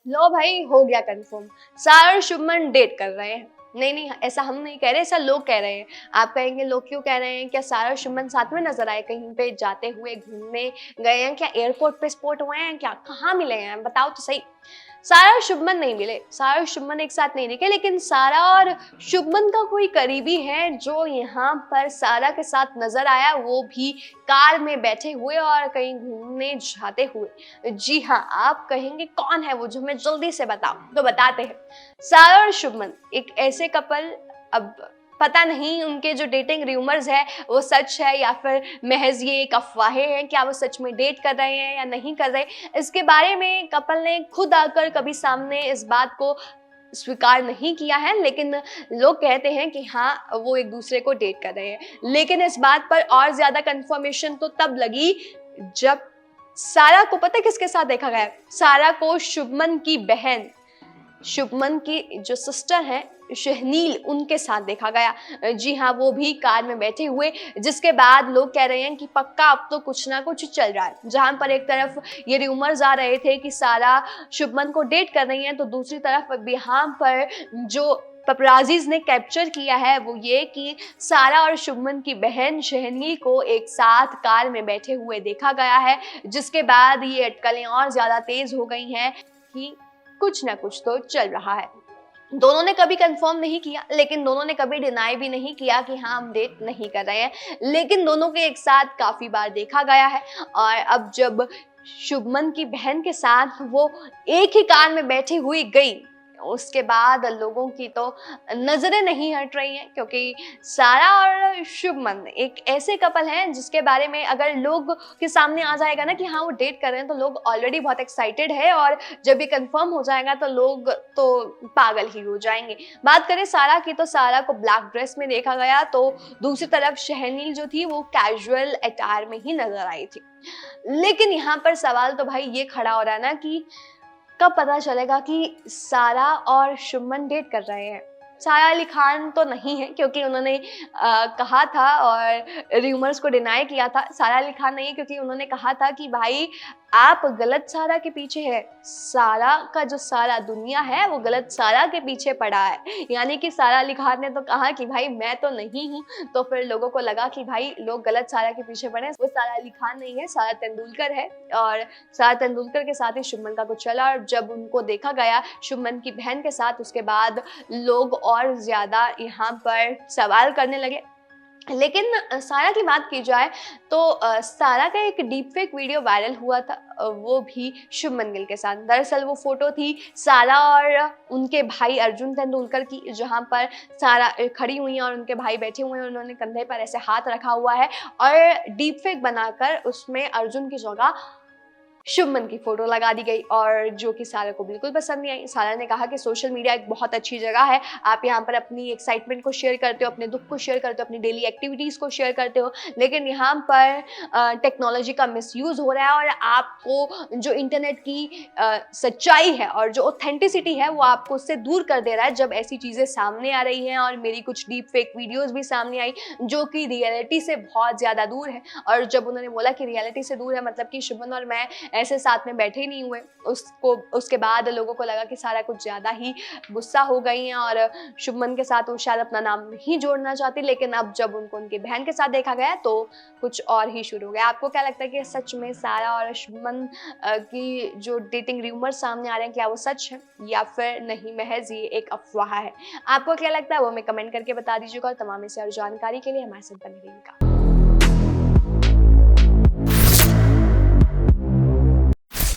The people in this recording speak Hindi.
लो भाई, हो गया कंफर्म, सारा और शुभमन डेट कर रहे हैं। नहीं नहीं, ऐसा हम नहीं कह रहे, ऐसा लोग कह रहे हैं। आप कहेंगे लोग क्यों कह रहे हैं? क्या सारा और शुभमन साथ में नजर आए कहीं पे जाते हुए, घूमने गए हैं क्या? एयरपोर्ट पे स्पॉट हुए हैं क्या? कहाँ मिले हैं बताओ तो सही। सारा और शुभमन नहीं मिले, सारा और शुभमन एक साथ नहीं दिखे, लेकिन सारा और शुभमन का कोई करीबी है जो यहाँ पर सारा के साथ नजर आया, वो भी कार में बैठे हुए और कहीं घूमने जाते हुए। जी हाँ, आप कहेंगे कौन है वो, जो हमें जल्दी से बताओ, तो बताते हैं। सारा और शुभमन एक ऐसे कपल, अब पता नहीं उनके जो डेटिंग रूमर्स है वो सच है या फिर महज ये एक अफवाहें हैं, क्या वो सच में डेट कर रहे हैं या नहीं कर रहे, इसके बारे में कपल ने खुद आकर कभी सामने इस बात को स्वीकार नहीं किया है। लेकिन लोग कहते हैं कि हाँ, वो एक दूसरे को डेट कर रहे हैं। लेकिन इस बात पर और ज्यादा कंफर्मेशन तो तब लगी जब सारा को, पता है किसके साथ देखा गया? सारा को शुभमन की बहन, शुभमन की जो सिस्टर है शहनील, उनके साथ देखा गया। जी हाँ, वो भी कार में बैठे हुए, जिसके बाद लोग कह रहे हैं कि पक्का अब तो कुछ ना कुछ चल रहा है। जहां पर एक तरफ ये रूमर्स आ रहे थे कि सारा शुभमन को डेट कर रही हैं, तो दूसरी तरफ अब यहाँ पर जो पपराजीज ने कैप्चर किया है वो ये कि सारा और शुभमन की बहन शहनील को एक साथ कार में बैठे हुए देखा गया है। जिसके बाद ये अटकलें और ज्यादा तेज हो गई हैं कि कुछ ना कुछ तो चल रहा है। दोनों ने कभी कंफर्म नहीं किया, लेकिन दोनों ने कभी डिनाई भी नहीं किया कि हाँ हम डेट नहीं कर रहे हैं, लेकिन दोनों के एक साथ काफी बार देखा गया है। और अब जब शुभमन की बहन के साथ वो एक ही कार में बैठी हुई गई, उसके बाद लोगों की तो नजरें नहीं हट रही हैं, क्योंकि सारा और शुभमन एक ऐसे कपल हैं जिसके बारे में अगर लोग के सामने आ जाएगा ना कि हाँ वो डेट कर रहे हैं, तो लोग ऑलरेडी बहुत एक्साइटेड है, और जब ये कंफर्म हो जाएगा तो लोग तो पागल ही हो जाएंगे। बात करें सारा की, तो सारा को ब्लैक ड्रेस में देखा गया, तो दूसरी तरफ शहनील जो थी वो कैजुअल अटायर में ही नजर आई थी। लेकिन यहाँ पर सवाल तो भाई ये खड़ा हो रहा है ना कि कब पता चलेगा कि सारा और शुभमन डेट कर रहे हैं? सारा अली खान तो नहीं है, क्योंकि उन्होंने कहा था और रूमर्स को डिनाई किया था। सारा अली खान नहीं है क्योंकि उन्होंने कहा था कि भाई आप गलत सारा के पीछे है, सारा का जो सारा दुनिया है वो गलत सारा के पीछे पड़ा है। यानी कि सारा अली खान ने तो कहा कि भाई मैं तो नहीं हूँ, तो फिर लोगों को लगा कि भाई लोग गलत सारा के पीछे पड़े। वो सारा अली खान नहीं है, सारा तेंदुलकर है, और सारा तेंदुलकर के साथ ही शुभमन का कुछ चला, और जब उनको देखा गया शुभमन की बहन के साथ, उसके बाद लोग और ज्यादा यहाँ पर सवाल करने लगे। लेकिन सारा की बात की जाए तो सारा का एक डीप फेक वीडियो वायरल हुआ था, वो भी शुभमन गिल के साथ। दरअसल वो फोटो थी सारा और उनके भाई अर्जुन तेंदुलकर की, जहां पर सारा खड़ी हुई है और उनके भाई बैठे हुए हैं, उन्होंने कंधे पर ऐसे हाथ रखा हुआ है, और डीप फेक बनाकर उसमें अर्जुन की जगह शुभमन की फोटो लगा दी गई, और जो कि सारा को बिल्कुल पसंद नहीं आई। सारा ने कहा कि सोशल मीडिया एक बहुत अच्छी जगह है, आप यहाँ पर अपनी एक्साइटमेंट को शेयर करते हो, अपने दुख को शेयर करते हो, अपनी डेली एक्टिविटीज को शेयर करते हो, लेकिन यहाँ पर टेक्नोलॉजी का मिसयूज हो रहा है, और आपको जो इंटरनेट की सच्चाई है और जो ऑथेंटिसिटी है वो आपको उससे दूर कर दे रहा है। जब ऐसी चीजें सामने आ रही हैं, और मेरी कुछ डीप फेक वीडियोज भी सामने आई जो कि रियलिटी से बहुत ज्यादा दूर है, और जब उन्होंने बोला कि रियलिटी से दूर है मतलब कि शुभमन और मैं ऐसे साथ में बैठे नहीं हुए, उसके बाद लोगों को लगा कि सारा कुछ ज्यादा ही गुस्सा हो गई हैं और शुभमन के साथ वो शायद अपना नाम नहीं जोड़ना चाहती। लेकिन अब जब उनको उनकी बहन के साथ देखा गया तो कुछ और ही शुरू हो गया। आपको क्या लगता है कि सच में सारा और शुभमन की जो डेटिंग रूमर सामने आ रहे हैं, क्या वो सच है या फिर नहीं, महज ये एक अफवाह है? आपको क्या लगता है वो हमें कमेंट करके बता दीजिएगा, और तमाम ऐसी और जानकारी के लिए हमारे साथ बने रहिएगा।